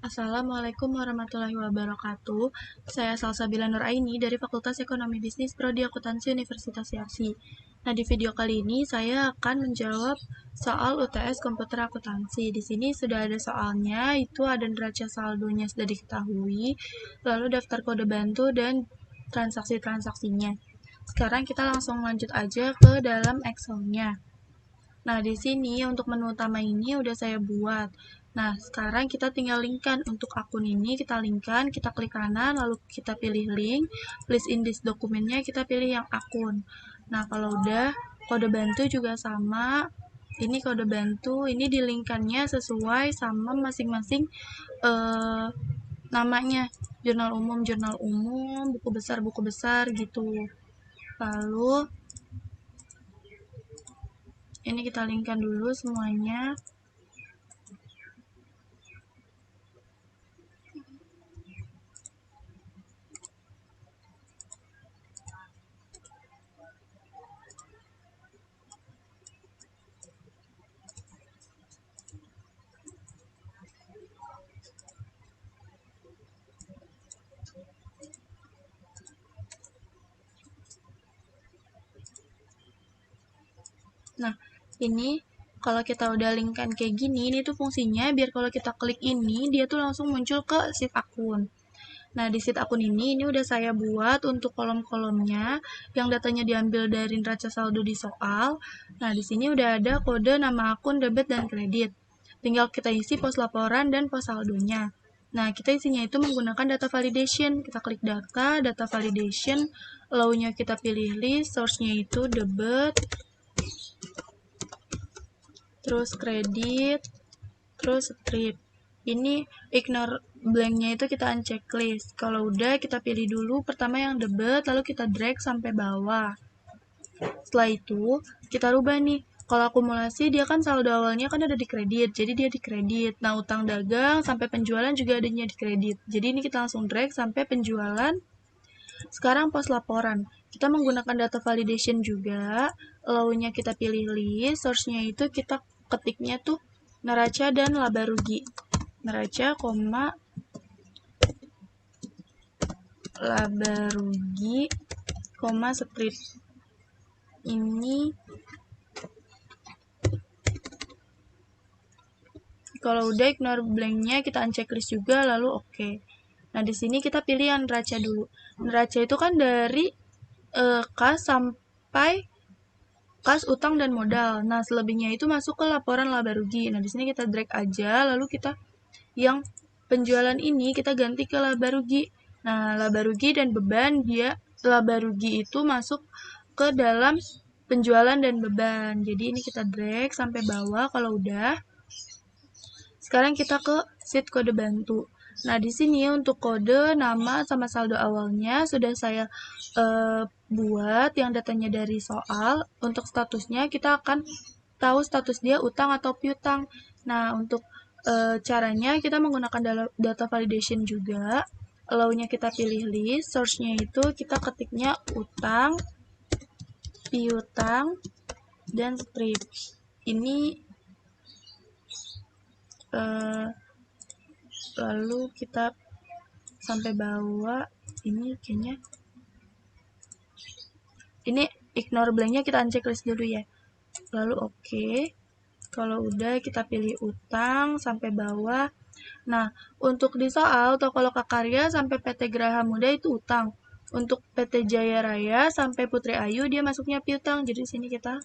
Assalamualaikum warahmatullahi wabarakatuh. Saya Salsabila Nuraini dari Fakultas Ekonomi Bisnis Prodi Akuntansi Universitas Yarsi. Nah, di video kali ini saya akan menjawab soal UTS Komputer Akuntansi. Di sini sudah ada soalnya, itu ada neraca saldonya sudah diketahui, lalu daftar kode bantu dan transaksi-transaksinya. Sekarang kita langsung lanjut aja ke dalam Excel-nya. Nah, di sini untuk menu utama ini udah saya buat. Nah, sekarang kita tinggal linkkan untuk akun ini, kita linkkan, kita klik kanan, lalu kita pilih link, please in this dokumennya, kita pilih yang akun. Nah, kalau udah, kode bantu juga sama, ini kode bantu, ini dilinkkannya sesuai sama masing-masing namanya, jurnal umum, buku besar gitu. Lalu, ini kita linkkan dulu semuanya. Nah, ini kalau kita udah linkkan kayak gini, ini tuh fungsinya biar kalau kita klik ini, dia tuh langsung muncul ke sheet akun. Nah, di sheet akun ini udah saya buat untuk kolom-kolomnya yang datanya diambil dari neraca saldo di soal. Nah, di sini udah ada kode nama akun, debit, dan kredit. Tinggal kita isi pos laporan dan pos saldonya. Nah, kita isinya itu menggunakan data validation. Kita klik data validation, lalu-nya kita pilih list, source-nya itu debit, terus kredit, terus strip. Ini ignore blanknya itu kita uncheck list. Kalau udah kita pilih dulu pertama yang debit, lalu kita drag sampai bawah. Setelah itu kita rubah nih. Kalau akumulasi dia kan saldo awalnya kan ada di kredit, jadi dia di kredit. Nah, utang dagang sampai penjualan juga adanya di kredit. Jadi ini kita langsung drag sampai penjualan. Sekarang pos laporan. Kita menggunakan data validation juga. Lalu-nya kita pilih list, source-nya itu kita ketiknya tuh neraca dan laba rugi. Neraca, laba rugi, strip. Ini kalau udah ignore blank-nya kita uncheck list juga lalu oke. Nah, di sini kita pilih yang neraca dulu. Neraca itu kan dari kas sampai kas, utang, dan modal. Nah, selebihnya itu masuk ke laporan laba rugi. Nah, di sini kita drag aja, lalu kita yang penjualan ini kita ganti ke laba rugi. Nah, laba rugi dan beban dia laba rugi itu masuk ke dalam penjualan dan beban. Jadi ini kita drag sampai bawah kalau udah. Sekarang kita ke sheet kode bantu. Nah, di sini untuk kode, nama, sama saldo awalnya sudah saya buat yang datanya dari soal. Untuk statusnya kita akan tahu status dia utang atau piutang. Nah, untuk caranya kita menggunakan data validation juga. Lalu-nya kita pilih list, source-nya itu kita ketiknya utang, piutang, dan strip. Ini lalu kita sampai bawah, ini kayaknya ini ignore blanknya kita uncheck list dulu ya. Lalu oke. Kalau udah kita pilih utang sampai bawah. Nah, untuk di soal Toko Lokakarya sampai PT Graha Muda itu utang. Untuk PT Jaya Raya sampai Putri Ayu dia masuknya piutang. Jadi di sini kita.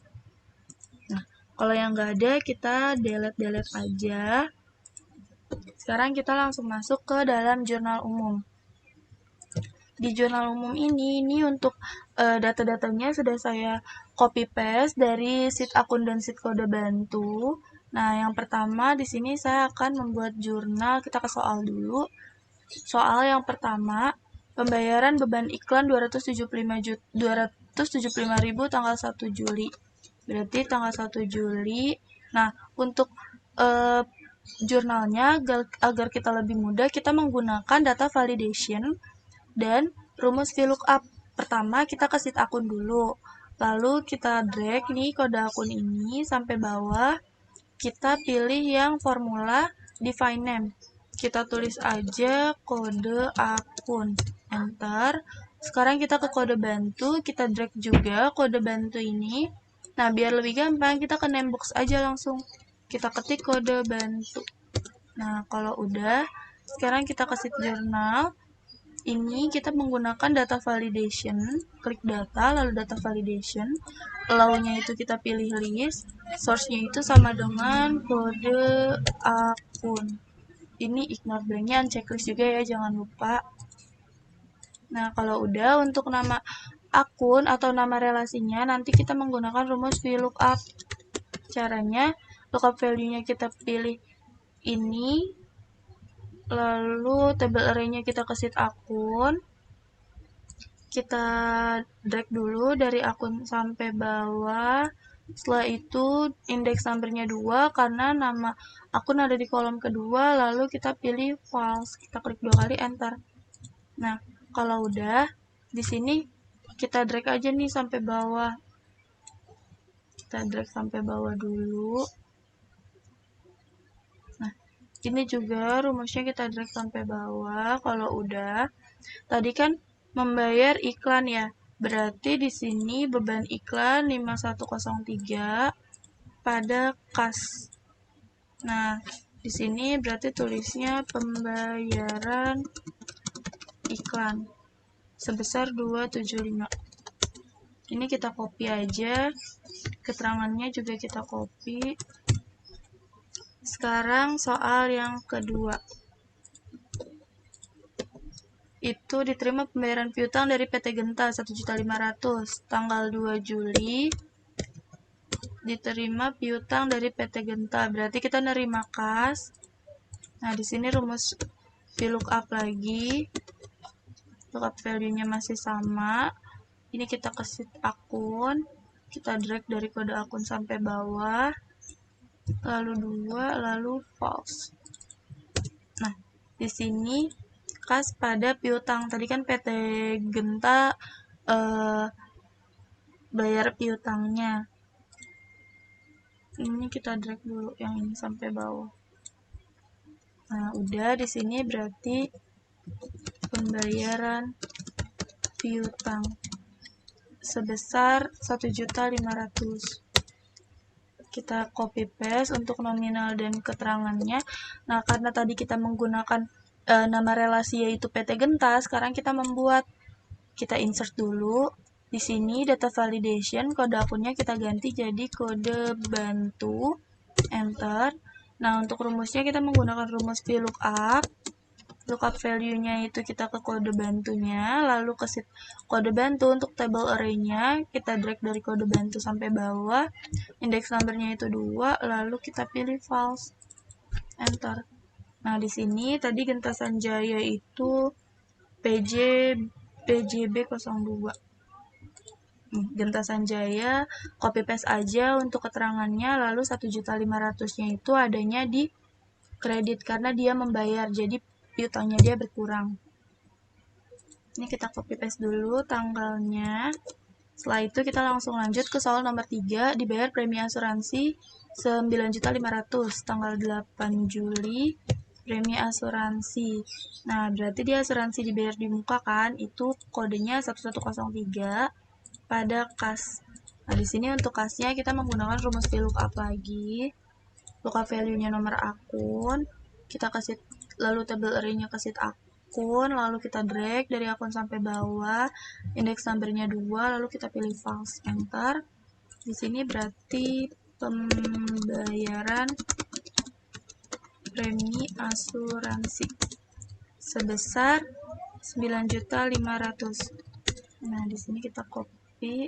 Nah, kalau yang nggak ada kita delete aja. Sekarang kita langsung masuk ke dalam jurnal umum. Di jurnal umum ini untuk data-datanya sudah saya copy paste dari sheet akun dan sheet kode bantu. Nah, yang pertama di sini saya akan membuat jurnal. Kita ke soal dulu. Soal yang pertama, pembayaran beban iklan 275.000 tanggal 1 Juli. Berarti tanggal 1 Juli. Nah, untuk jurnalnya agar kita lebih mudah, kita menggunakan data validation dan rumus VLOOKUP. Pertama, kita ke sheet akun dulu. Lalu kita drag nih kode akun ini sampai bawah. Kita pilih yang formula define name. kita tulis aja kode akun, enter. Sekarang kita ke kode bantu, kita drag juga kode bantu ini. Nah, biar lebih gampang, kita ke name box aja langsung. Kita ketik kode bantu. Nah, kalau udah, sekarang kita ke sheet jurnal. Ini kita menggunakan data validation, klik data, lalu data validation. Allow-nya itu kita pilih list, source-nya itu sama dengan kode akun. Ini ignore blank-nya, checklist juga ya, jangan lupa. Nah, kalau udah untuk nama akun atau nama relasinya, nanti kita menggunakan rumus VLOOKUP. Caranya, lookup value-nya kita pilih ini, lalu table array-nya kita ke sheet akun. Kita drag dulu dari akun sampai bawah. Setelah itu indeks numbernya 2 karena nama akun ada di kolom kedua, lalu kita pilih false. Kita klik 2 kali enter. Nah, kalau udah di sini kita drag aja nih sampai bawah. Kita drag sampai bawah dulu. Nah, ini juga rumusnya kita drag sampai bawah. Kalau udah, tadi kan membayar iklan ya. Berarti di sini beban iklan 5103 pada kas. Nah, di sini berarti tulisnya pembayaran iklan sebesar 275. Ini kita copy aja. Keterangannya juga kita copy. Sekarang soal yang kedua. Itu diterima pembayaran piutang dari PT Genta 1.500.000 tanggal 2 Juli. Diterima piutang dari PT Genta, berarti kita nerima kas. Nah, di sini rumus VLOOKUP lagi. Lookup value-nya masih sama. Ini kita ke sheet akun. Kita drag dari kode akun sampai bawah. Lalu 2, lalu false. Nah, di sini kas pada piutang. Tadi kan PT Genta bayar piutangnya. Ini kita drag dulu yang ini sampai bawah. Nah, udah di sini berarti pembayaran piutang sebesar 1.500.000. Kita copy paste untuk nominal dan keterangannya. Nah, karena tadi kita menggunakan nama relasi yaitu PT Genta, sekarang kita membuat, kita insert dulu. Di sini data validation, kode akunnya kita ganti jadi kode bantu, enter. Nah, untuk rumusnya kita menggunakan rumus VLOOKUP. Lookup value-nya itu kita ke kode bantunya, lalu ke sheet kode bantu untuk table array-nya, kita drag dari kode bantu sampai bawah, indeks number-nya itu 2, lalu kita pilih false, enter. Nah, di sini tadi Genta Sanjaya itu PJB 02. Genta Sanjaya copy paste aja untuk keterangannya, lalu 1.500.000-nya itu adanya di kredit karena dia membayar, jadi piutangnya dia berkurang. Ini kita copy paste dulu tanggalnya. Setelah itu kita langsung lanjut ke soal nomor 3, dibayar premi asuransi 9.500.000 tanggal 8 Juli. Premi asuransi. Nah, berarti dia asuransi dibayar di muka kan, itu kodenya 1103 pada kas. Nah, di sini untuk kasnya kita menggunakan rumus VLOOKUP lagi. Lookup value-nya nomor akun, kita kasih lalu table array-nya ke sheet akun, lalu kita drag dari akun sampai bawah, indeks number-nya 2, lalu kita pilih false, enter. Di sini berarti pembayaran premi asuransi sebesar 9.500.000. Nah, di sini kita copy.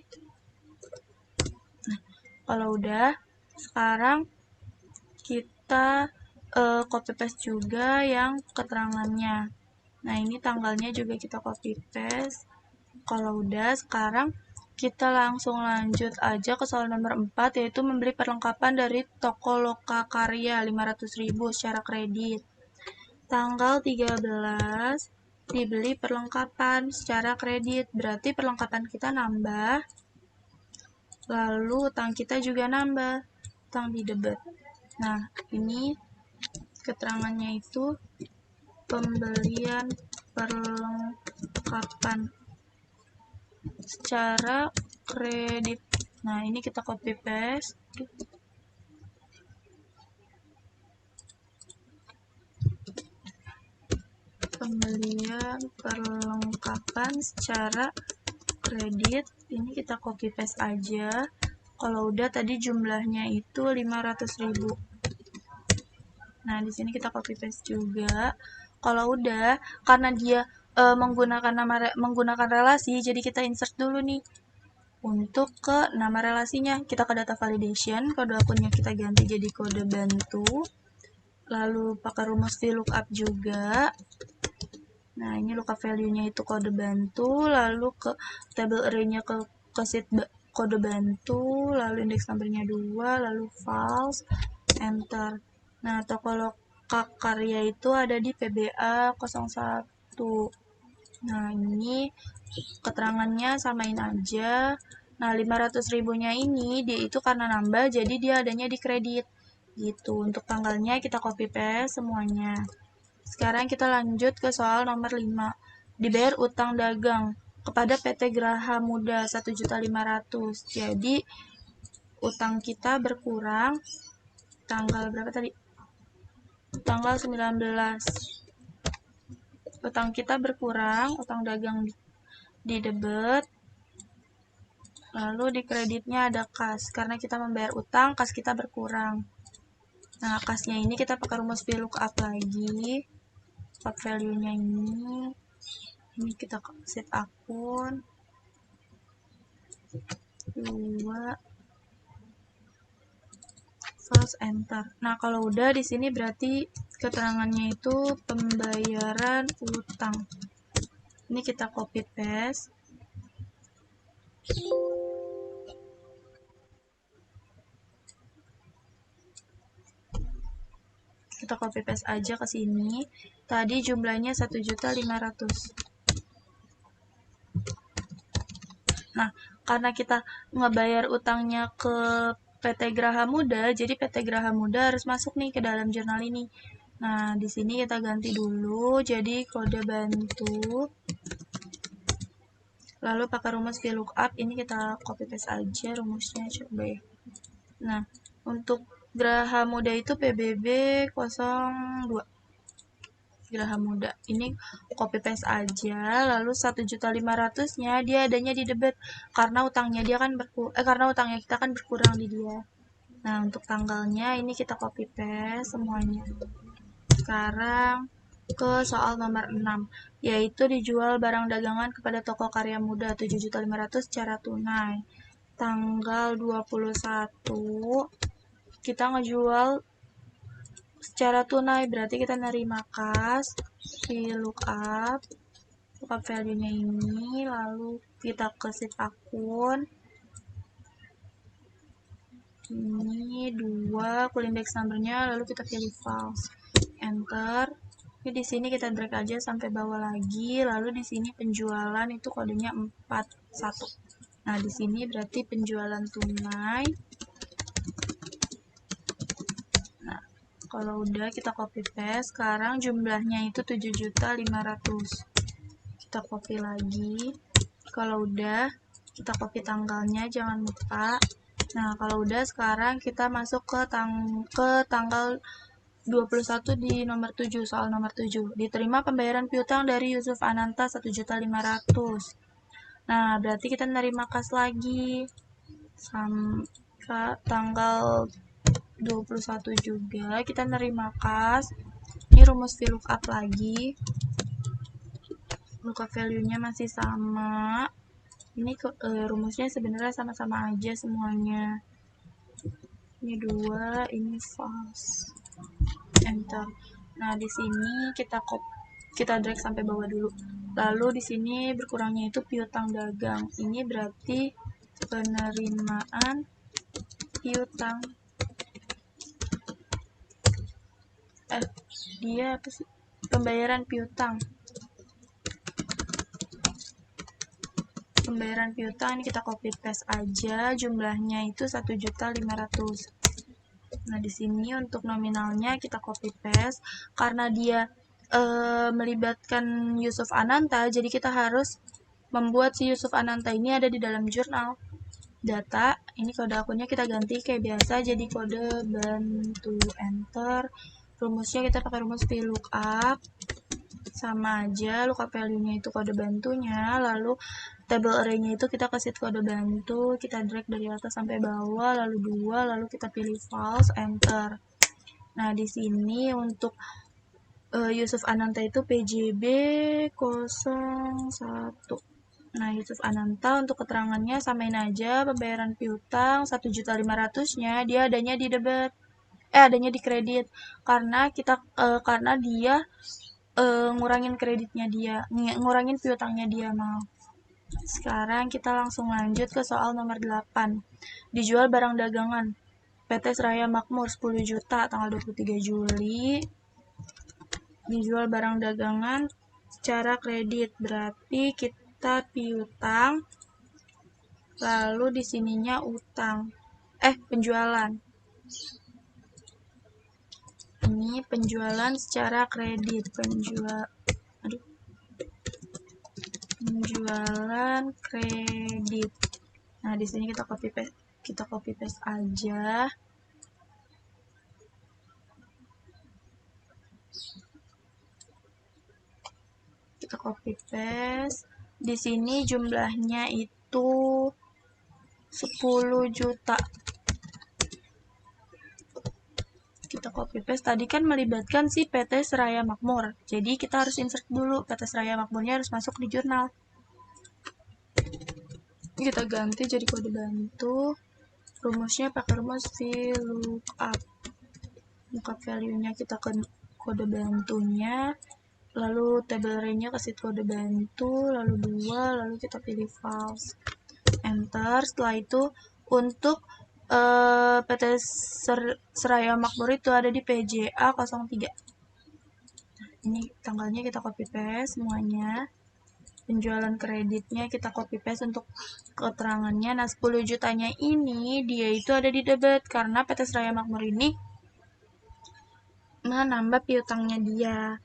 Nah, kalau udah, sekarang kita copy paste juga yang keterangannya. Nah, ini tanggalnya juga kita copy paste. Kalau udah, sekarang kita langsung lanjut aja ke soal nomor 4, yaitu membeli perlengkapan dari toko Lokakarya 500.000 secara kredit. Tanggal 13 dibeli perlengkapan secara kredit, berarti perlengkapan kita nambah, lalu utang kita juga nambah, utang di debit. Nah, ini keterangannya itu pembelian perlengkapan secara kredit. Nah, ini kita copy paste. Pembelian perlengkapan secara kredit, ini kita copy paste aja. Kalau udah tadi jumlahnya itu 500.000. Nah, di sini kita copy paste juga. Kalau udah, karena dia menggunakan relasi, jadi kita insert dulu nih. Untuk ke nama relasinya, kita ke data validation, kode akunnya kita ganti jadi kode bantu. Lalu pakai rumus VLOOKUP juga. Nah, ini lookup value-nya itu kode bantu, lalu ke table array-nya ke sheet kode bantu, lalu index number-nya 2, lalu false, enter. Nah, toko lokal karya itu ada di PBA 01. Nah, ini keterangannya samain aja. Nah, 500.000-nya ini dia itu karena nambah, jadi dia adanya di kredit. Gitu. Untuk tanggalnya kita copy paste semuanya. Sekarang kita lanjut ke soal nomor 5. Dibayar utang dagang kepada PT Graha Muda 1.500.000. Jadi utang kita berkurang tanggal berapa tadi? Tanggal 19. Utang kita berkurang, utang dagang di debit. Lalu di kreditnya ada kas. Karena kita membayar utang, kas kita berkurang. Nah, kasnya ini kita pakai rumus VLOOKUP lagi. Lookup value-nya ini kita set akun 2 false, enter. Nah, kalau udah di sini berarti keterangannya itu pembayaran utang. Ini kita copy paste. Kita copy paste aja ke sini. Tadi jumlahnya 1.500.000. Nah, karena kita ngebayar utangnya ke PT Graha Muda, jadi PT Graha Muda harus masuk nih ke dalam jurnal ini. Nah, di sini kita ganti dulu jadi kode bantu. Lalu pakai rumus VLOOKUP, ini kita copy paste aja rumusnya, coba ya. Nah, untuk Graha Muda itu PBB 02. Graha Muda. Ini copy paste aja, lalu 1.500.000-nya dia adanya di debit karena utangnya dia kan karena utangnya kita kan berkurang di dia. Nah, untuk tanggalnya ini kita copy paste semuanya. Sekarang ke soal nomor 6, yaitu dijual barang dagangan kepada toko karya muda 7.500.000 secara tunai. Tanggal 21 kita ngejual secara tunai, berarti kita nerima kas, VLOOKUP, lookup value-nya ini, lalu kita ke sheet akun, ini 2, full index number-nya, lalu kita pilih false, enter. Ini di sini kita drag aja sampai bawah lagi, lalu di sini penjualan itu kodenya 41. Nah, di sini berarti penjualan tunai. Nah, kalau udah kita copy paste, sekarang jumlahnya itu 7.500.000. Kita copy lagi. Kalau udah, kita copy tanggalnya, jangan lupa. Nah, kalau udah sekarang kita masuk ke tanggal 21 di nomor 7, soal nomor 7. Diterima pembayaran piutang dari Yusuf Ananta 1.500.000. Nah, berarti kita nerima kas lagi. Sampai tanggal 21 juga kita nerima kas. Ini rumus VLOOKUP lagi. Lookup value-nya masih sama. Ini rumusnya sebenarnya sama-sama aja semuanya. Ini 2, ini false. Enter. Nah, di sini kita drag sampai bawah dulu. Lalu di sini berkurangnya itu piutang dagang. Ini berarti penerimaan piutang. Dia apa sih? Pembayaran piutang. Pembayaran piutang ini kita copy paste aja, jumlahnya itu 1.500.000. Nah, di sini untuk nominalnya kita copy paste karena dia melibatkan Yusuf Ananta, jadi kita harus membuat si Yusuf Ananta ini ada di dalam jurnal. Data, ini kode akunnya kita ganti kayak biasa jadi kode bantu, enter. Rumusnya kita pakai rumus VLOOKUP, sama aja, lookup value-nya itu kode bantunya, lalu table array-nya itu kita kasih kode bantu, kita drag dari atas sampai bawah, lalu 2, lalu kita pilih false, enter. Nah, di sini untuk Yusuf Ananta itu PJB 01. Nah, Yusuf Ananta untuk keterangannya samain aja pembayaran piutang 1.500.000-nya dia adanya di debit. Adanya di kredit karena karena dia ngurangin kreditnya dia, ngurangin piutangnya dia mau. Sekarang kita langsung lanjut ke soal nomor 8. Dijual barang dagangan PT Seraya Makmur 10 juta tanggal 23 Juli. Dijual barang dagangan secara kredit, berarti kita piutang, lalu di sininya utang. Penjualan. Ini penjualan secara kredit, penjualan kredit. Nah, di sini kita copy paste aja. Kita copy paste. Di sini jumlahnya itu 10 juta. Kita copy paste. Tadi kan melibatkan si PT Seraya Makmur. Jadi kita harus insert dulu. PT Seraya Makmurnya harus masuk di jurnal. Kita ganti jadi kode bantu. Rumusnya pakai rumus VLOOKUP. Lookup value-nya kita ke kode bantunya. Lalu table array-nya kasih kode bantu. Lalu 2. Lalu kita pilih false. Enter. Setelah itu untuk PT Seraya Makmur itu ada di PJA 03. Ini tanggalnya kita copy paste semuanya. Penjualan kreditnya kita copy paste untuk keterangannya. Nah, 10 jutanya ini dia itu ada di debit karena PT Seraya Makmur ini menambah piutangnya dia.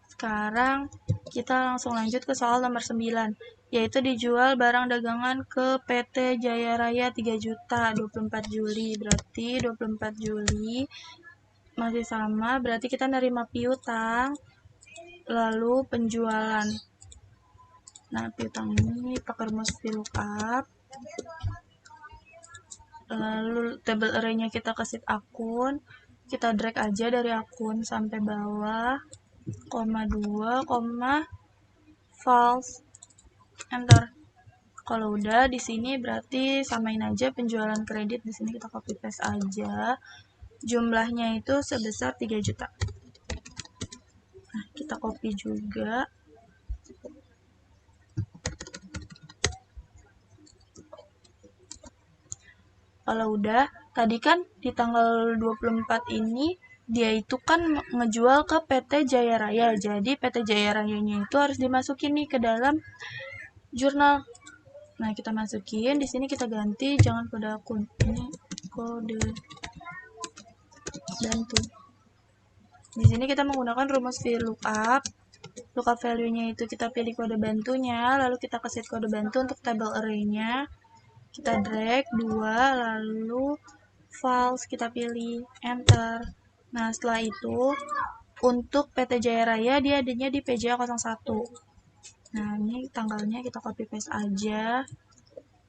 Sekarang kita langsung lanjut ke soal nomor 9, yaitu dijual barang dagangan ke PT Jaya Raya 3 juta 24 Juli. Berarti 24 Juli masih sama, berarti kita nerima piutang lalu penjualan. Nah, piutang ini pakai rumus VLOOKUP. Lalu table array-nya kita kasih akun, kita drag aja dari akun sampai bawah, koma 2, koma false, enter. Kalau udah di sini berarti samain aja penjualan kredit, di sini kita copy paste aja. Jumlahnya itu sebesar 3 juta. Nah, kita copy juga. Kalau udah, tadi kan di tanggal 24 ini dia itu kan ngejual ke PT Jaya Raya. Jadi PT Jaya Rayanya itu harus dimasukin nih ke dalam jurnal. Nah, kita masukin, di sini kita ganti jangan kode akun. Ini kode bantu. Di sini kita menggunakan rumus VLOOKUP. Lookup value-nya itu kita pilih kode bantunya, lalu kita kasih kode bantu untuk table array-nya. Kita drag 2, lalu false kita pilih, enter. Nah, setelah itu untuk PT Jaya Raya dia adanya di PJA 01. Nah, ini tanggalnya kita copy paste aja.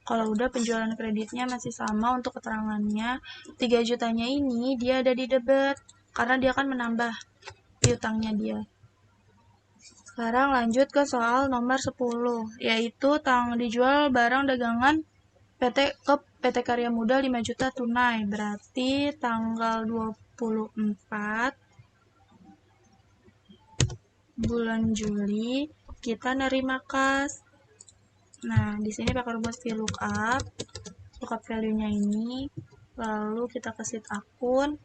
Kalau udah penjualan kreditnya masih sama untuk keterangannya. 3 jutanya ini dia ada di debit karena dia akan menambah piutangnya dia. Sekarang lanjut ke soal nomor 10, yaitu dijual barang dagangan ke PT Karya Muda 5 juta tunai. Berarti tanggal 24 bulan Juli kita nerima kas. Nah, di sini pakai rumus VLOOKUP. Lookup value-nya ini, lalu kita kasih akun.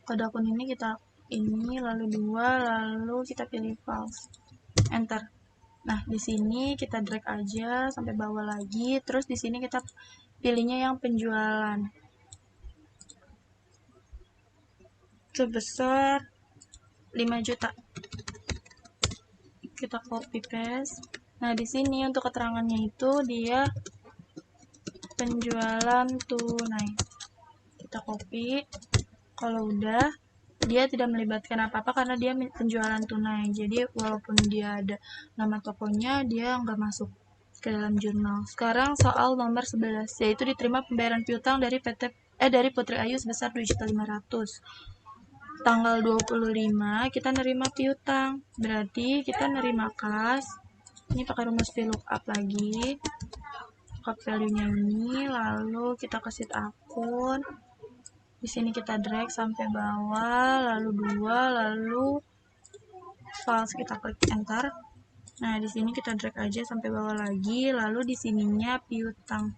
Kode akun ini kita lalu 2, lalu kita pilih false. Enter. Nah, di sini kita drag aja sampai bawah lagi, terus di sini kita pilihnya yang penjualan. sebesar 5 juta. Kita copy paste. Nah, di sini untuk keterangannya itu dia penjualan tunai. Kita copy. Kalau udah, dia tidak melibatkan apa-apa karena dia penjualan tunai. Jadi walaupun dia ada nama tokonya, dia nggak masuk ke dalam jurnal. Sekarang soal nomor 11, yaitu diterima pembayaran piutang dari dari Putri Ayu sebesar 2.500.000. Tanggal 25 kita nerima piutang, berarti kita nerima kas. Ini pakai rumus VLOOKUP lagi, lookup value-nya ini, lalu kita kasih akun. Di sini kita drag sampai bawah, lalu 2, lalu false, kita klik enter. Nah, di sini kita drag aja sampai bawah lagi, lalu di sininya piutang.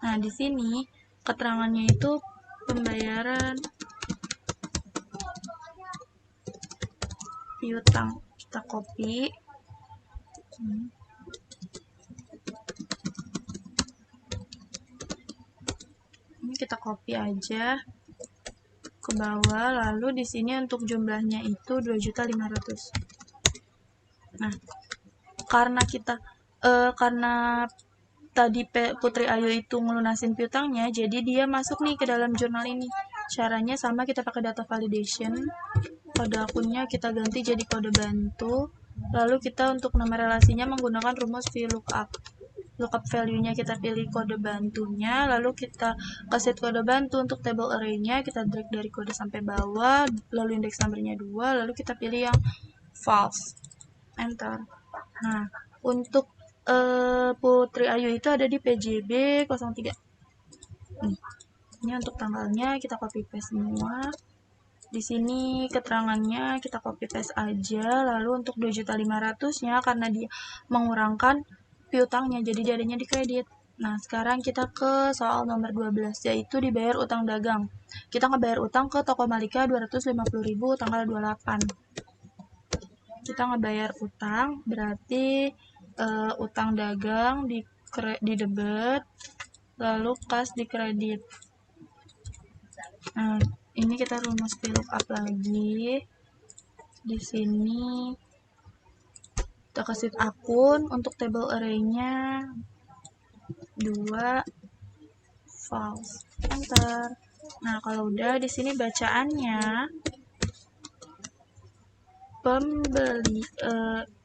Nah, di sini keterangannya itu pembayaran piutang. Kita copy. Ini kita copy aja ke bawah, lalu di sini untuk jumlahnya itu 2.500.000. Nah, karena tadi Putri Ayu itu ngelunasin piutangnya, jadi dia masuk nih ke dalam jurnal ini. Caranya sama, kita pakai data validation. Kode akunnya kita ganti jadi kode bantu. Lalu kita untuk nama relasinya menggunakan rumus VLOOKUP. Lookup value-nya kita pilih kode bantunya, lalu kita kasih kode bantu untuk table array-nya, kita drag dari kode sampai bawah, lalu index number-nya 2, lalu kita pilih yang false. Enter. Nah, untuk Putri Ayu itu ada di PJB 03. Ini untuk tanggalnya kita copy paste semua. Di sini keterangannya kita copy paste aja, lalu untuk 2.500.000-nya karena dia mengurangkan piutangnya, jadi dia adanya di kredit. Nah, sekarang kita ke soal nomor 12, yaitu dibayar utang dagang. Kita ngebayar utang ke Toko Malika 250.000 tanggal 28. Kita ngebayar utang, berarti utang dagang di debit, lalu kas di kredit. Nah, ini kita rumus VLOOKUP lagi. Di sini kita kasih akun, untuk table array-nya 2 false. Enter. Nah, kalau udah di sini bacaannya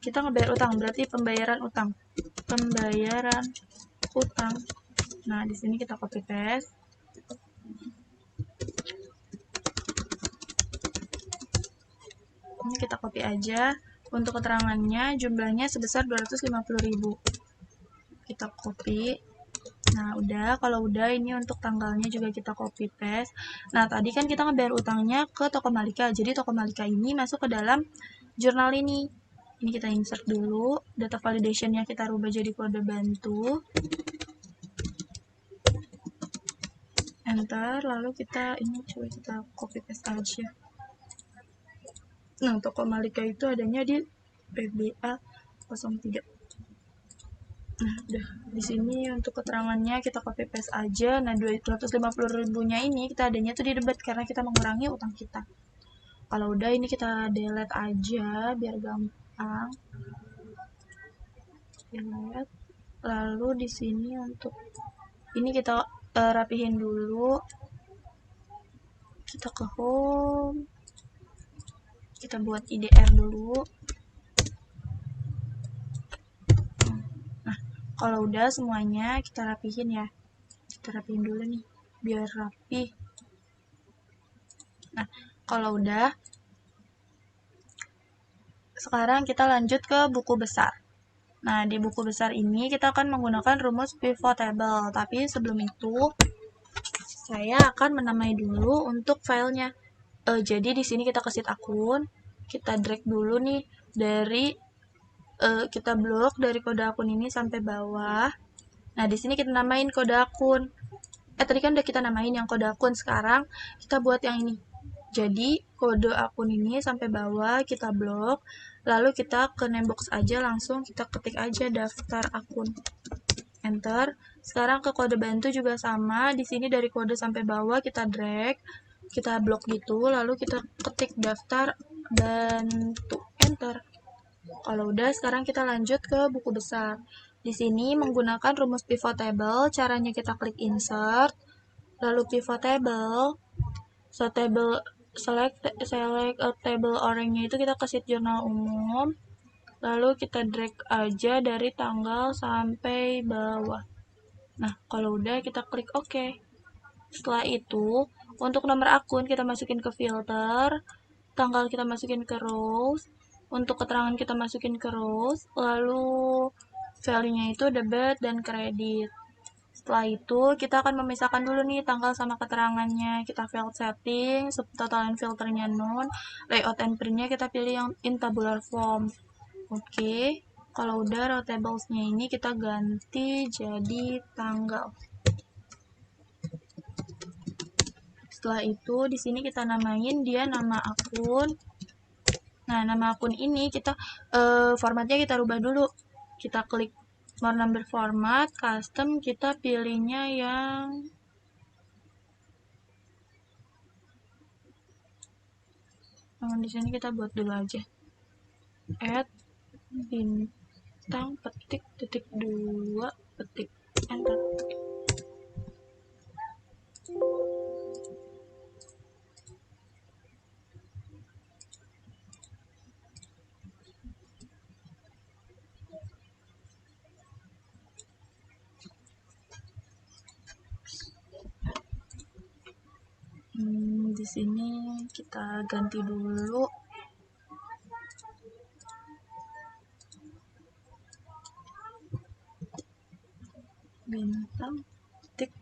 kita ngebayar utang, berarti pembayaran utang. Pembayaran utang. Nah, di sini kita copy paste. Ini kita copy aja. Untuk keterangannya jumlahnya sebesar 250.000. Kita copy. Nah, udah. Kalau udah, ini untuk tanggalnya juga kita copy paste. Nah, tadi kan kita ngebayar utangnya ke Toko Malika. Jadi Toko Malika ini masuk ke dalam jurnal ini. Ini kita insert dulu. Data validation-nya kita rubah jadi kode bantu. Enter. Lalu kita coba kita copy paste aja. Nah, Toko Malika itu adanya di PBA 03. Nah, udah. Di sini untuk keterangannya kita copy paste aja. Nah, 250.000-nya ini kita adanya tuh di debit karena kita mengurangi utang kita. Kalau udah, ini kita delete aja biar gampang. Delete. Lalu di sini untuk ini kita rapihin dulu. Kita ke home. Kita buat IDR dulu. Nah, kalau udah semuanya kita rapihin ya. Kita rapihin dulu nih biar rapi. Nah, kalau udah, sekarang kita lanjut ke buku besar. Nah, di buku besar ini kita akan menggunakan rumus pivot table. Tapi sebelum itu, saya akan menamai dulu untuk filenya. Jadi di sini kita kasih akun, kita drag dulu nih dari kita blok dari kode akun ini sampai bawah. Nah, di sini kita namain kode akun. Tadi kan udah kita namain yang kode akun, sekarang kita buat yang ini. Jadi kode akun ini sampai bawah kita blok, lalu kita ke name box aja, langsung kita ketik aja daftar akun. Enter. Sekarang ke kode bantu juga sama, di sini dari kode sampai bawah kita drag, kita blok gitu, lalu kita ketik daftar dan enter. Kalau udah, sekarang kita lanjut ke buku besar. Di sini menggunakan rumus pivot table, caranya kita klik insert, lalu pivot table, select a table orangnya itu kita ke sheet jurnal umum, lalu kita drag aja dari tanggal sampai bawah. Nah, kalau udah kita klik OK. Setelah itu, untuk nomor akun kita masukin ke filter, tanggal kita masukin ke rows, untuk keterangan kita masukin ke rows, lalu value-nya itu debit dan kredit. Setelah itu, kita akan memisahkan dulu nih tanggal sama keterangannya. Kita field setting, subtotal and filternya none, layout and print-nya kita pilih yang in tabular form. Oke, kalau udah row tables-nya ini kita ganti jadi tanggal. Setelah itu di sini kita namain dia nama akun. Nah, nama akun ini kita formatnya kita rubah dulu. Kita klik more number format, custom, kita pilihnya yang di sini kita buat dulu aja. Add bintang petik titik 2 petik enter. Di sini kita ganti dulu bintang tik.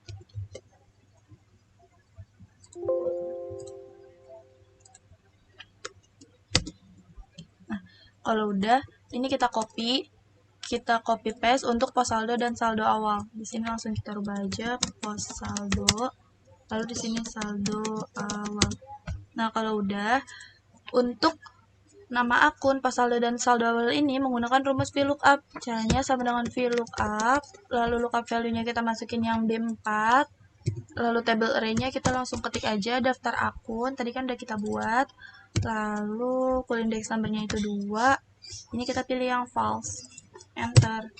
Nah, kalau udah ini kita copy paste untuk pos saldo dan saldo awal. Di sini langsung kita rubah aja pos saldo, lalu di sini saldo awal. Nah, kalau udah, untuk nama akun pas saldo dan saldo awal ini menggunakan rumus VLOOKUP. Caranya sama dengan VLOOKUP, lalu lookup value-nya kita masukin yang B4, lalu table array-nya kita langsung ketik aja daftar akun, tadi kan udah kita buat, lalu full index number-nya itu 2, ini kita pilih yang false, enter.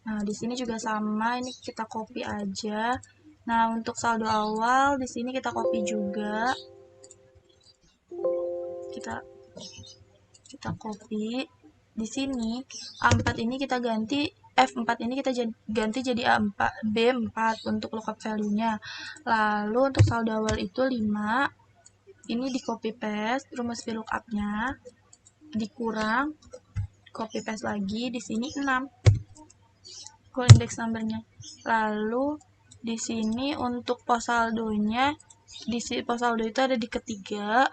Nah, di sini juga sama, ini kita copy aja. Nah, untuk saldo awal di sini kita copy juga. Kita copy. Di sini A4 ini kita ganti, F4 ini kita ganti jadi A4, B4 untuk lookup value-nya. Lalu untuk saldo awal itu 5. Ini di copy paste rumus VLOOKUP-nya, dikurang copy paste lagi, di sini 6 full index number-nya. Lalu di sini untuk pos saldonya, di pos saldo itu ada di ketiga,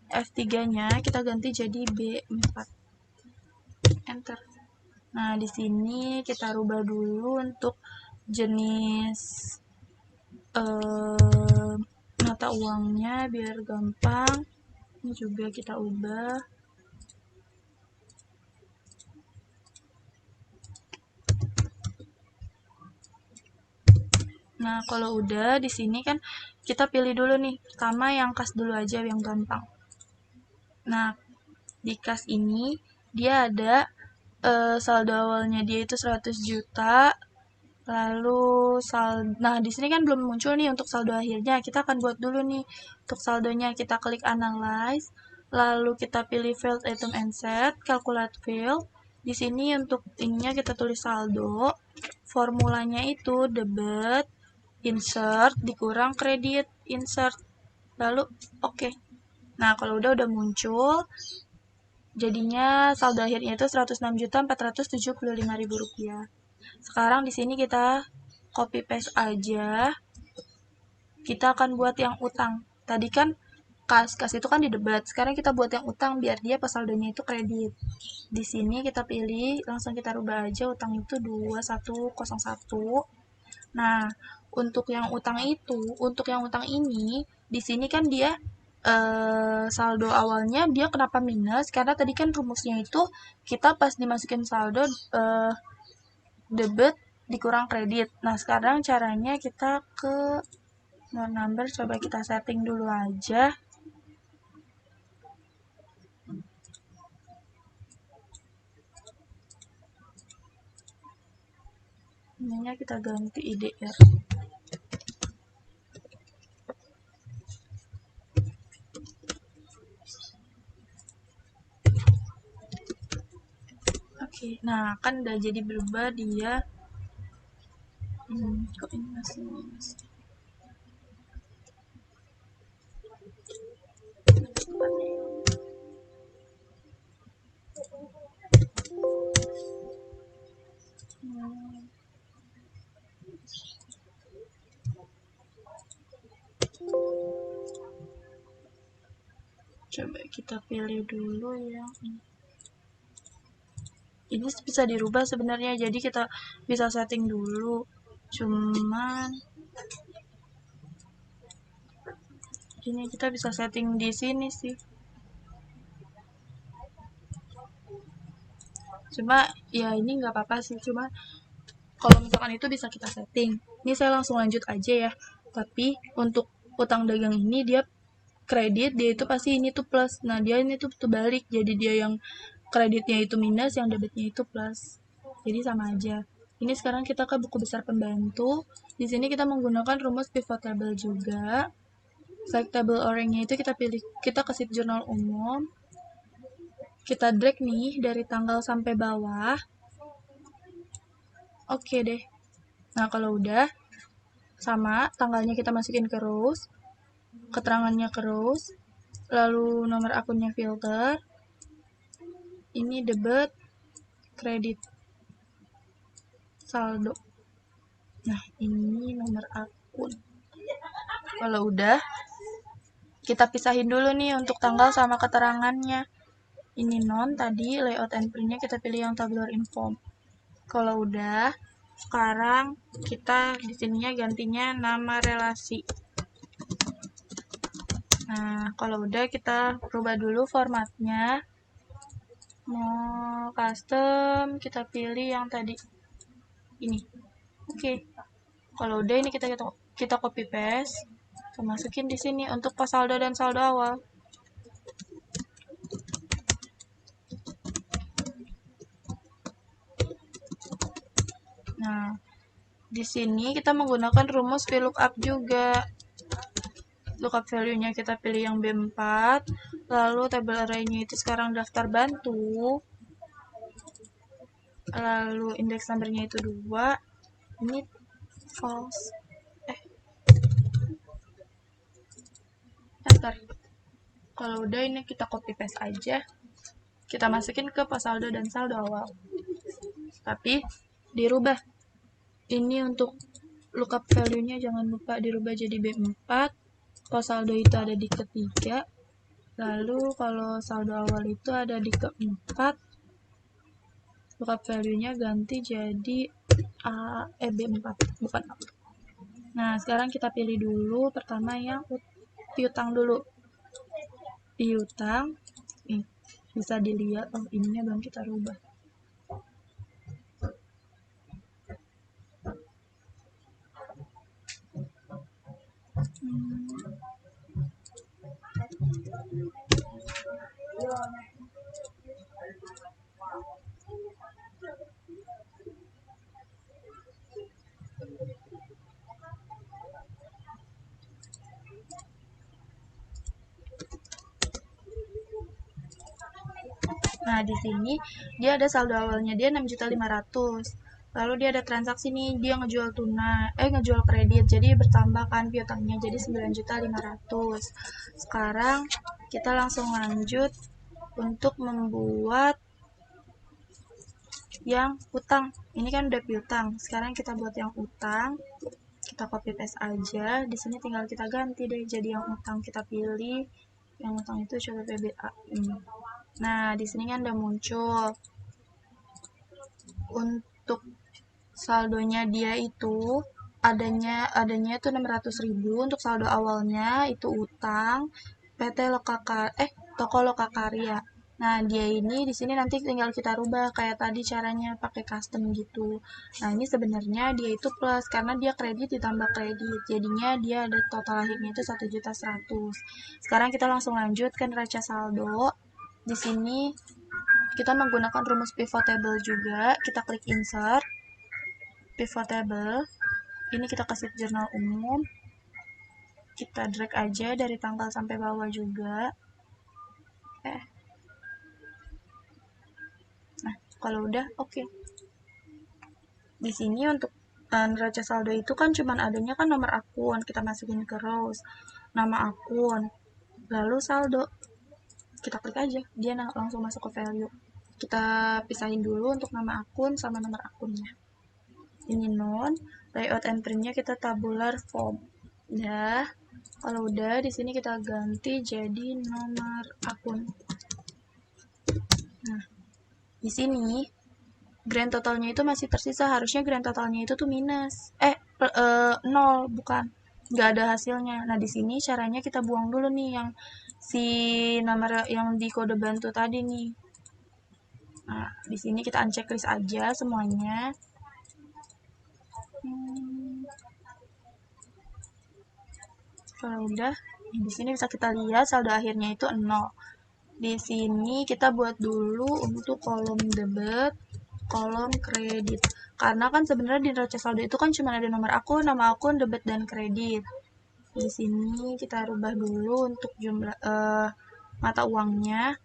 F3-nya kita ganti jadi B4. Enter. Nah, di sini kita rubah dulu untuk jenis mata uangnya biar gampang. Ini juga kita ubah. Nah, kalau udah di sini kan kita pilih dulu nih, pertama yang kas dulu aja yang gampang. Nah, di kas ini dia ada saldo awalnya dia itu 100 juta. Lalu nah di sini kan belum muncul nih untuk saldo akhirnya. Kita akan buat dulu nih untuk saldonya. Kita klik analyze, lalu kita pilih field item and set, calculate field. Di sini untuk ininya kita tulis saldo. Formulanya itu debit, insert, dikurang kredit, insert. Lalu oke. Nah, kalau udah muncul, jadinya saldo akhirnya itu Rp106.475.000. Sekarang di sini kita copy paste aja. Kita akan buat yang utang. Tadi kan kas itu kan di debit. Sekarang kita buat yang utang biar dia pas saldonya itu kredit. Di sini kita pilih, langsung kita rubah aja utang itu 2101. Nah, untuk yang utang ini, di sini kan dia saldo awalnya dia kenapa minus? Karena tadi kan rumusnya itu kita pas dimasukin saldo debit dikurang kredit. Nah, sekarang caranya kita ke More number coba kita setting dulu aja. Ininya kita ganti IDR. Oke, nah kan udah jadi berubah dia. Kok ini masih minus? Coba kita pilih dulu yang ini bisa dirubah sebenarnya, jadi kita bisa setting dulu. Cuman ini kita bisa setting di sini sih. Cuma ya ini nggak apa-apa sih, cuma kalau misalkan itu bisa kita setting. Ini saya langsung lanjut aja ya. Tapi untuk utang dagang ini dia kredit, dia itu pasti ini tuh plus. Nah, dia ini tuh balik. Jadi dia yang kreditnya itu minus, yang debitnya itu plus. Jadi sama aja. Ini sekarang kita ke buku besar pembantu. Di sini kita menggunakan rumus pivot table juga. Select table orangnya itu kita pilih, kita ke sheet jurnal umum. Kita drag nih dari tanggal sampai bawah. Oke deh. Nah, kalau udah sama, tanggalnya kita masukin ke rows, keterangannya ke rows, lalu nomor akunnya filter, ini debit, kredit, saldo. Nah, ini nomor akun. Kalau udah, kita pisahin dulu nih untuk tanggal sama keterangannya. Ini non tadi, layout and printnya kita pilih yang tabular inform. Kalau udah, sekarang kita di sininya gantinya nama relasi. Nah, kalau udah kita rubah dulu formatnya. Mau custom, kita pilih yang tadi ini. Oke. Kalau udah ini kita copy paste, kita masukin di sini untuk pas saldo dan saldo awal. Nah, di sini kita menggunakan rumus VLOOKUP juga. Lookup value-nya kita pilih yang B4, lalu table array-nya itu sekarang daftar bantu, lalu index number-nya itu 2, ini false. Enter. Kalau udah ini kita copy paste aja, kita masukin ke pos saldo dan saldo awal. Tapi dirubah. Ini untuk lookup value-nya jangan lupa dirubah jadi B4. Pos saldo itu ada di ketiga. Lalu kalau saldo awal itu ada di keempat. Lookup value-nya ganti jadi B4, bukan A. Nah, sekarang kita pilih dulu pertama yang piutang dulu. Piutang, bisa dilihat, oh ininya belum kita rubah. Nah, di sini dia ada saldo awalnya dia 6.500.000. Lalu dia ada transaksi nih, dia ngejual kredit. Jadi bertambah kan piutangnya jadi 9.500.000. Sekarang kita langsung lanjut untuk membuat yang utang. Ini kan udah piutang. Sekarang kita buat yang utang. Kita copy paste aja. Di sini tinggal kita ganti deh jadi yang utang. Kita pilih yang utang itu coba PBA ini. Nah, di sini kan udah muncul. Untuk saldonya dia itu adanya itu 600.000 untuk saldo awalnya itu utang PT Toko Lokakarya. Nah, dia ini di sini nanti tinggal kita rubah kayak tadi caranya pakai custom gitu. Nah, ini sebenarnya dia itu plus karena dia kredit ditambah kredit. Jadinya dia ada total akhirnya itu 1.100.000. Sekarang kita langsung lanjut ke neraca saldo. Di sini kita menggunakan rumus pivot table juga. Kita klik insert pivot table. Ini kita kasih jurnal umum. Kita drag aja dari tanggal sampai bawah juga. Nah, kalau udah oke. Di sini untuk neraca saldo itu kan cuman adanya kan nomor akun, kita masukin ke rows, nama akun, lalu saldo. Kita klik aja, dia langsung masuk ke value. Kita pisahin dulu untuk nama akun sama nomor akunnya. Ini non, layout and printnya kita tabular form. Udah, kalau udah di sini kita ganti jadi nomor akun. Nah, di sini grand totalnya itu masih tersisa, harusnya grand totalnya itu tuh minus 0, bukan, nggak ada hasilnya. Nah, di sini caranya kita buang dulu nih yang si nomor yang di kode bantu tadi nih. Nah, di sini kita unchecklist aja semuanya. Kalau udah, di sini bisa kita lihat saldo akhirnya itu 0. Di sini kita buat dulu untuk kolom debit, kolom kredit. Karena kan sebenarnya di neraca saldo itu kan cuma ada nomor akun, nama akun, debit, dan kredit. Di sini kita rubah dulu untuk jumlah mata uangnya.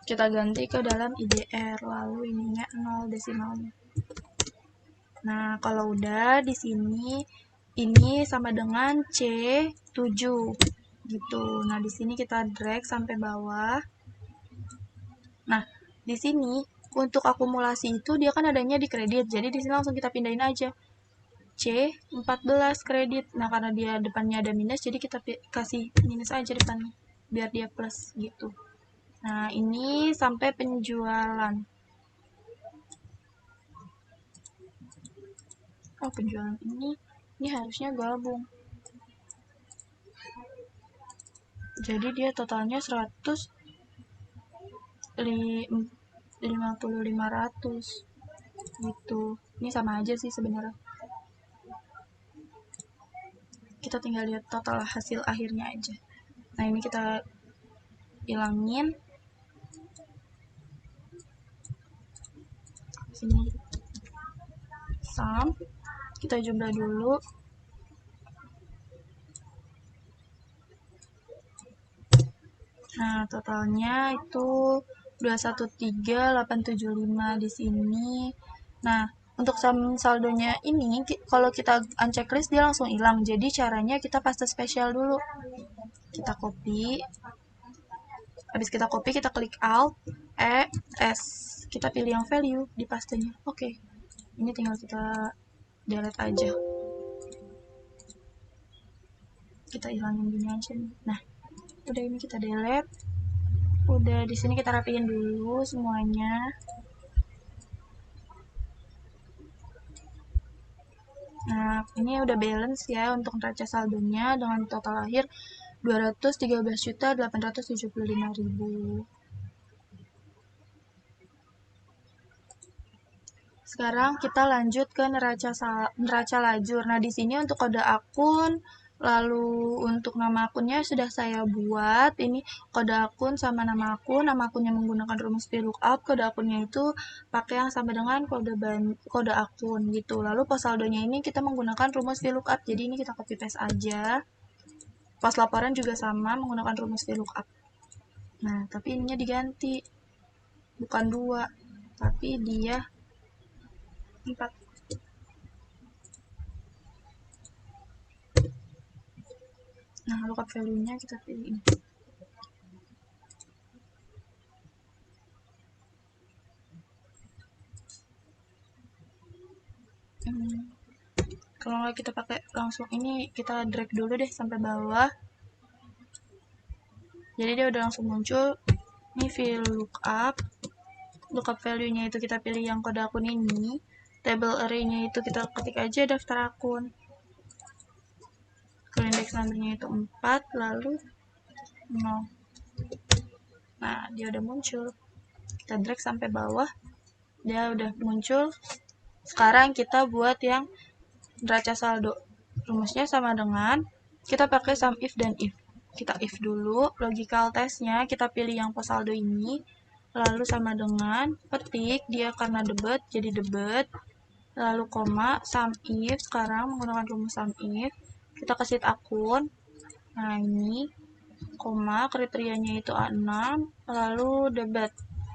Kita ganti ke dalam IDR, lalu ininya 0 desimalnya. Nah, kalau udah di sini ini sama dengan C7 gitu. Nah, di sini kita drag sampai bawah. Nah, di sini untuk akumulasi itu dia kan adanya di kredit. Jadi di sini langsung kita pindahin aja. C14 kredit. Nah, karena dia depannya ada minus, jadi kita kasih minus aja depannya biar dia plus gitu. Nah, ini sampai penjualan. Oh, penjualan ini harusnya gabung. Jadi dia totalnya 150.500 gitu. Ini sama aja sih sebenarnya. Kita tinggal lihat total hasil akhirnya aja. Nah, ini kita hilangin. Sini sum. Kita jumlah dulu. Nah, totalnya itu 213.875 di sini. Nah, untuk saldonya ini kalau kita unchecklist dia langsung hilang. Jadi caranya kita paste spesial dulu. Kita copy. Habis kita copy, kita klik Alt S. Kita pilih yang value di pastenya. Oke. Ini tinggal kita delete aja. Kita hilangin gini aja nih. Nah, udah ini kita delete. Udah di sini kita rapiin dulu semuanya. Nah, ini udah balance ya untuk neraca saldonya dengan total akhir 213.875.000. Sekarang kita lanjut ke neraca lajur. Nah, di sini untuk kode akun, lalu untuk nama akunnya sudah saya buat. Ini kode akun sama nama akunnya menggunakan rumus VLOOKUP, kode akunnya itu pakai yang sama dengan kode akun gitu. Lalu pos saldonya ini kita menggunakan rumus VLOOKUP, jadi ini kita copy paste aja. Pos laporan juga sama menggunakan rumus VLOOKUP. Nah, tapi ininya diganti. Bukan 2, tapi dia 4. Nah, lookup value-nya kita pilih ini. Kalau nggak kita pakai langsung ini, kita drag dulu deh sampai bawah. Jadi dia udah langsung muncul. Ini VLOOKUP. Lookup value-nya itu kita pilih yang kode akun ini. Table array-nya itu kita ketik aja daftar akun. Indeks number-nya itu 4, lalu 0. Nah, dia udah muncul. Kita drag sampai bawah. Dia udah muncul. Sekarang kita buat yang neraca saldo. Rumusnya sama dengan kita pakai sum if dan if. Kita if dulu, logical testnya kita pilih yang pos saldo ini, lalu sama dengan petik dia karena debit jadi debit, lalu koma sum if. Sekarang menggunakan rumus sum if kita kasih akun. Nah ini koma kriterianya itu A6 lalu debit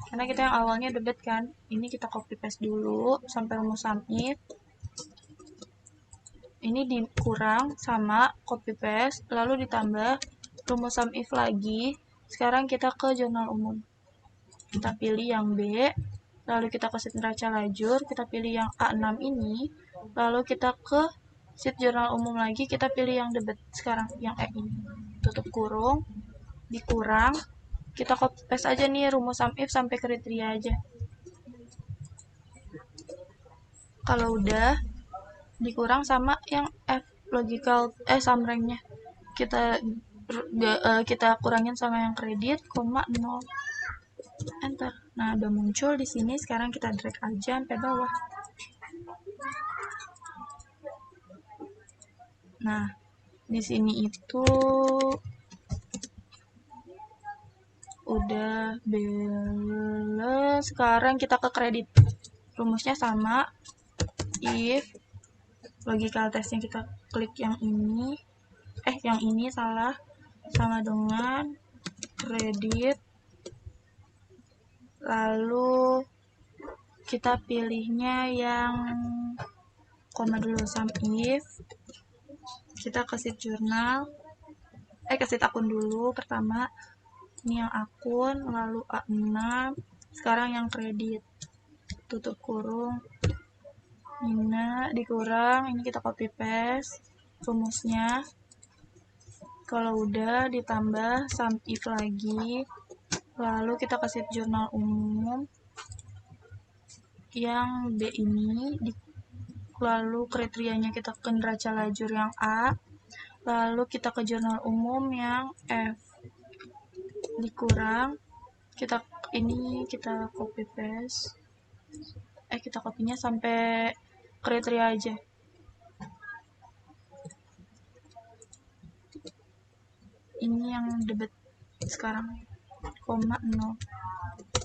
karena kita yang awalnya debit kan, ini kita copy paste dulu sampai rumus sum if. Ini dikurang sama copy paste lalu ditambah rumus sum if lagi. Sekarang kita ke jurnal umum, kita pilih yang B, lalu kita ke sheet neraca lajur, kita pilih yang A6 ini, lalu kita ke sheet jurnal umum lagi, kita pilih yang debit sekarang, yang E ini, tutup kurung, dikurang, kita copy paste aja nih rumus sum if sampai kriteria aja. Kalau udah dikurang sama yang F logical sum rank-nya kita kurangin sama yang kredit, koma 0, enter. Nah udah muncul di sini. Sekarang kita drag aja sampai bawah. Nah di sini itu udah balance. Sekarang kita ke kredit, rumusnya sama if logical testnya kita klik yang ini, yang ini salah, sama dengan kredit, lalu kita pilihnya yang koma dulu sum if, kita ke sheet jurnal, ke sheet akun dulu pertama, ini yang akun, lalu A6, sekarang yang kredit, tutup kurung, ini dikurang, ini kita copy paste rumusnya. Kalau udah ditambah sum if lagi, lalu kita kasih jurnal umum yang B ini, lalu kriterianya kita ke neraca lajur yang A, lalu kita ke jurnal umum yang F, dikurang, kita copy paste, kita copy-nya sampai kriteria aja. Ini yang debit sekarang, koma 0,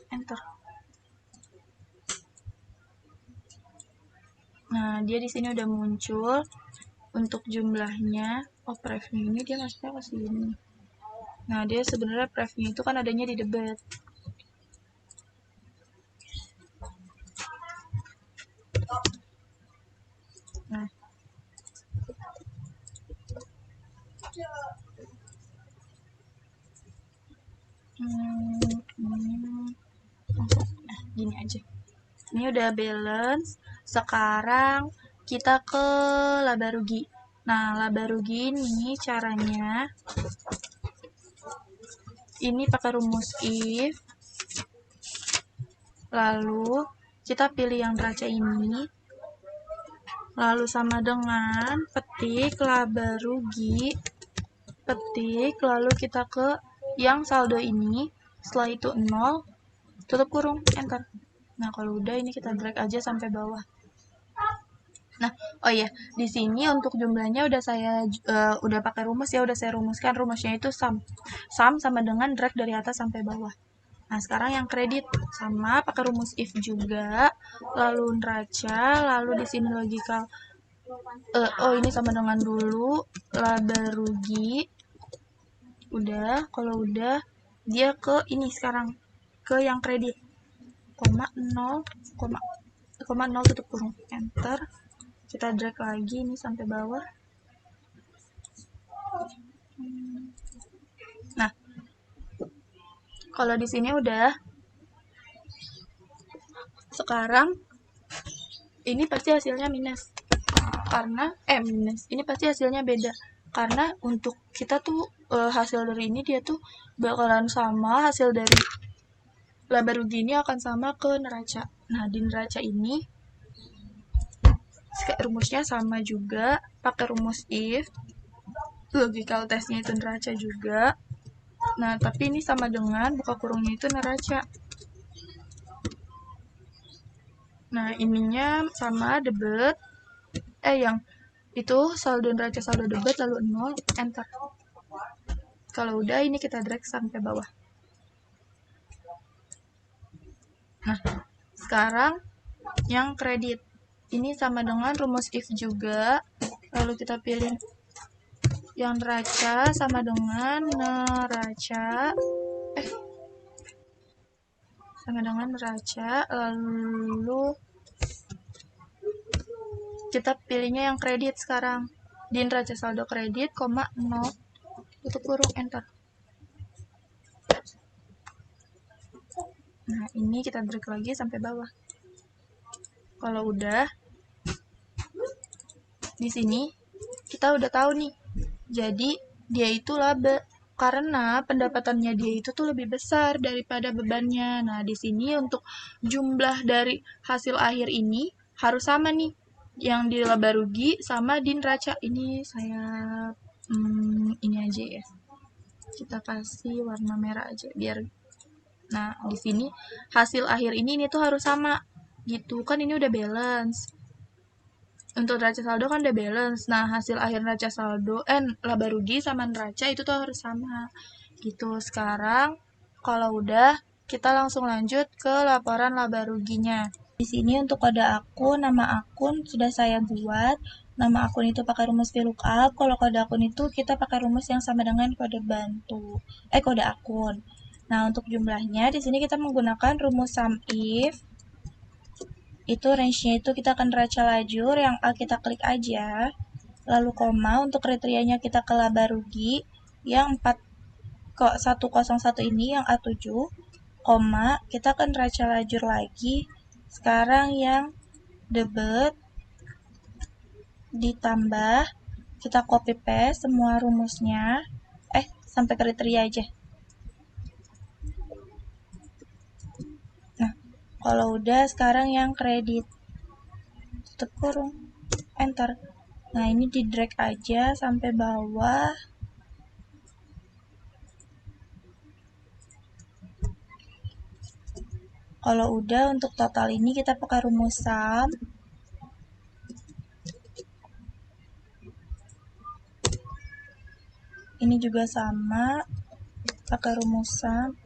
enter. Nah dia di sini udah muncul. Untuk jumlahnya, prefnya ini dia masuknya ke sini. Nah dia sebenarnya prefnya itu kan adanya di debit. Nah gini aja. Ini udah balance. Sekarang kita ke laba rugi. Nah laba rugi ini caranya ini pakai rumus if, lalu kita pilih yang neraca ini, lalu sama dengan petik laba rugi, petik, lalu kita ke yang saldo ini, setelah itu 0, tutup kurung, enter. Nah kalau udah ini kita drag aja sampai bawah. Nah di sini untuk jumlahnya udah saya udah pakai rumus ya, udah saya rumuskan. Rumusnya itu sum sama dengan drag dari atas sampai bawah. Nah sekarang yang kredit sama pakai rumus if juga, lalu neraca, lalu di sini logical ini sama dengan dulu laba rugi. Udah, kalau udah dia ke ini sekarang ke yang kredit, koma 0, koma 0 tutup kurung, enter. Kita drag lagi ini sampai bawah. Nah kalau di sini udah, sekarang ini pasti hasilnya minus karena minus, ini pasti hasilnya beda karena untuk kita tuh hasil dari ini dia tuh bakalan sama, hasil dari laba rugi ini akan sama ke neraca. Nah di neraca ini rumusnya sama juga, pakai rumus if, logical testnya itu neraca juga, Nah, tapi ini sama dengan buka kurungnya itu neraca. Nah, ininya sama debit. Yang itu saldo neraca saldo debit lalu 0, enter. Kalau udah ini kita drag sampai bawah. Nah, sekarang yang kredit. Ini sama dengan rumus if juga. Lalu kita pilih yang neraca sama dengan neraca. Sama dengan neraca. Lalu kita pilihnya yang kredit sekarang. Di neraca saldo kredit, 0, tutup kurung, enter. Nah, ini kita drag lagi sampai bawah. Kalau udah, di sini kita udah tahu nih. Jadi, dia itu laba karena pendapatannya dia itu tuh lebih besar daripada bebannya. Nah, di sini untuk jumlah dari hasil akhir ini harus sama nih. Yang di laba rugi sama di neraca. Ini saya ini aja ya. Kita kasih warna merah aja biar. Nah, di sini hasil akhir ini tuh harus sama. Gitu kan, ini udah balance. Untuk neraca saldo kan udah balance. Nah, hasil akhir neraca saldo laba rugi sama neraca itu tuh harus sama. Gitu. Sekarang kalau udah, kita langsung lanjut ke laporan laba ruginya. Di sini untuk kode akun, nama akun sudah saya buat. Nama akun itu pakai rumus VLOOKUP. Kalau kode akun itu kita pakai rumus yang sama dengan kode kode akun. Nah, untuk jumlahnya di sini kita menggunakan rumus SUMIF. Itu range-nya itu kita akan neraca lajur, yang A kita klik aja. Lalu koma, untuk kriterianya kita ke laba rugi, yang 101 ini yang A7, koma, kita akan neraca lajur lagi. Sekarang yang debit, ditambah, kita copy paste semua rumusnya, sampai kriteria aja. Nah, kalau udah, sekarang yang kredit, tutup kurung, enter. Nah, ini di drag aja sampai bawah. Kalau udah, untuk total ini kita pakai rumus SUM. Ini juga sama, pakai rumus SUM.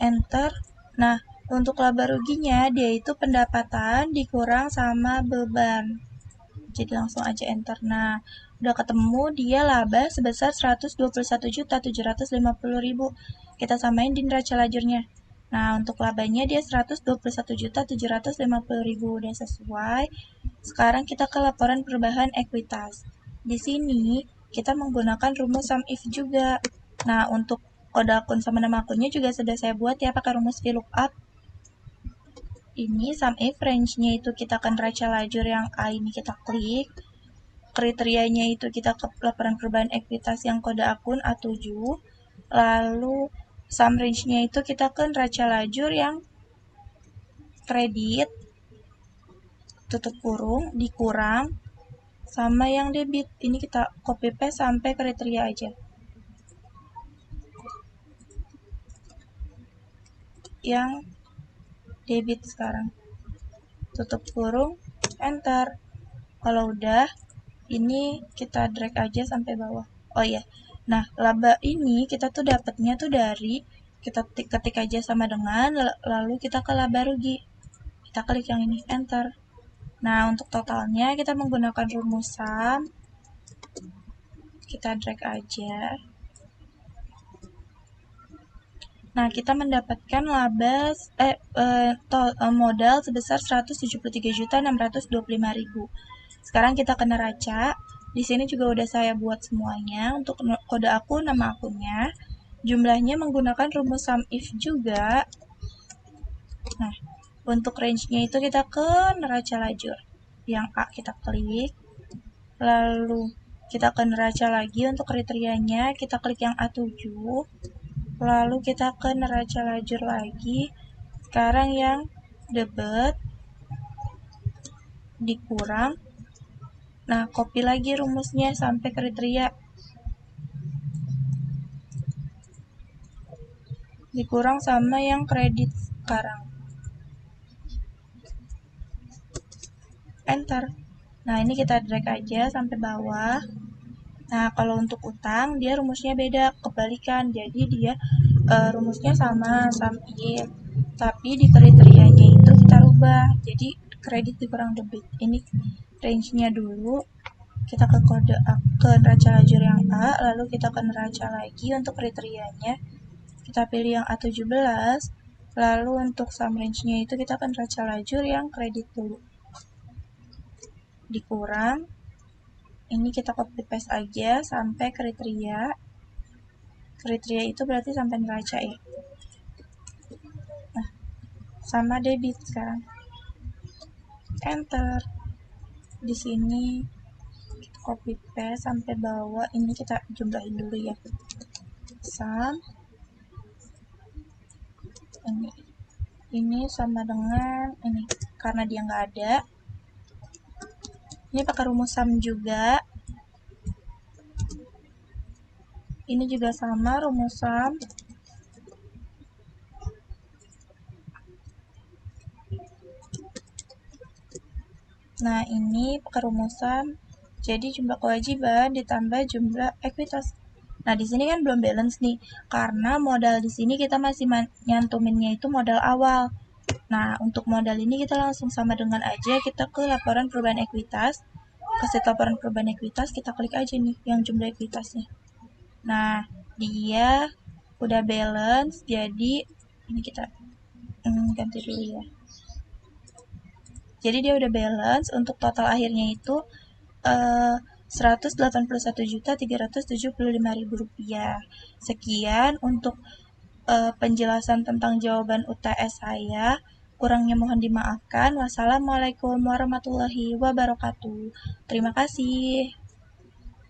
Enter. Nah, untuk laba ruginya, dia itu pendapatan dikurang sama beban. Jadi langsung aja enter. Nah, udah ketemu dia laba sebesar 121.750.000. Kita samain di neraca lajurnya. Nah, untuk labanya dia 121.750.000, udah sesuai. Sekarang kita ke laporan perubahan ekuitas. Di sini kita menggunakan rumus SUMIF juga. Nah, untuk kode akun sama nama akunnya juga sudah saya buat ya pakai rumus VLOOKUP. Ini SUMIF, range-nya itu kita akan neraca lajur, yang A ini kita klik. Kriterianya itu kita ke laporan perubahan ekuitas yang kode akun A7. Lalu sum range-nya itu kita ke neraca lajur yang kredit, tutup kurung, dikurang, sama yang debit. Ini kita copy paste sampai kriteria aja. Yang debit sekarang, tutup kurung, enter. Kalau udah, ini kita drag aja sampai bawah. Oh iya, nah laba ini kita tuh dapatnya tuh dari, kita ketik aja sama dengan, lalu kita ke laba rugi. Kita klik yang ini, enter. Nah, untuk totalnya kita menggunakan rumus SUM. Kita drag aja. Nah, kita mendapatkan laba modal sebesar 173.625.000. Sekarang kita ke neraca. Di sini juga udah saya buat semuanya. Untuk kode akun, nama akunnya. Jumlahnya menggunakan rumus SUMIF juga. Nah, untuk range-nya itu kita ke neraca lajur. Yang A kita klik. Lalu kita ke neraca lagi, untuk kriterianya kita klik yang A7. Lalu kita ke neraca lajur lagi. Sekarang yang debit, dikurang. Nah, copy lagi rumusnya sampai kriteria. Dikurang sama yang kredit sekarang. Enter. Nah, ini kita drag aja sampai bawah. Nah, kalau untuk utang, dia rumusnya beda, kebalikan. Jadi, dia rumusnya sama, samping. Tapi di kriterianya itu kita rubah. Jadi, kredit dikurang debit. Ini range-nya dulu. Kita ke kode ke neraca lajur yang A, lalu kita ke neraca lagi untuk kriterianya. Kita pilih yang A17, lalu untuk sum range-nya itu kita ke neraca lajur yang kredit dulu. Dikurang, ini kita copy paste aja sampai kriteria. Kriteria itu berarti sampai neraca ya. Nah, sama debit sekarang. Enter. Di sini copy paste sampai bawah. Ini kita jumlahin dulu ya. Sum ini sama dengan ini, karena dia nggak ada. Ini pakai rumus sum juga. Ini juga sama rumus sum. Nah, ini pakai rumus sum. Jadi jumlah kewajiban ditambah jumlah ekuitas. Nah, di sini kan belum balance nih, karena modal di sini kita masih nyantuminnya itu modal awal. Nah, untuk modal ini kita langsung sama dengan aja, kita ke laporan perubahan ekuitas. Ke set laporan perubahan ekuitas, kita klik aja nih yang jumlah ekuitasnya. Nah, dia udah balance, jadi ini kita ganti dulu ya. Jadi dia udah balance, untuk total akhirnya itu Rp181.375.000. Sekian untuk penjelasan tentang jawaban UTS saya. Kurangnya mohon dimaafkan. Wassalamualaikum warahmatullahi wabarakatuh. Terima kasih.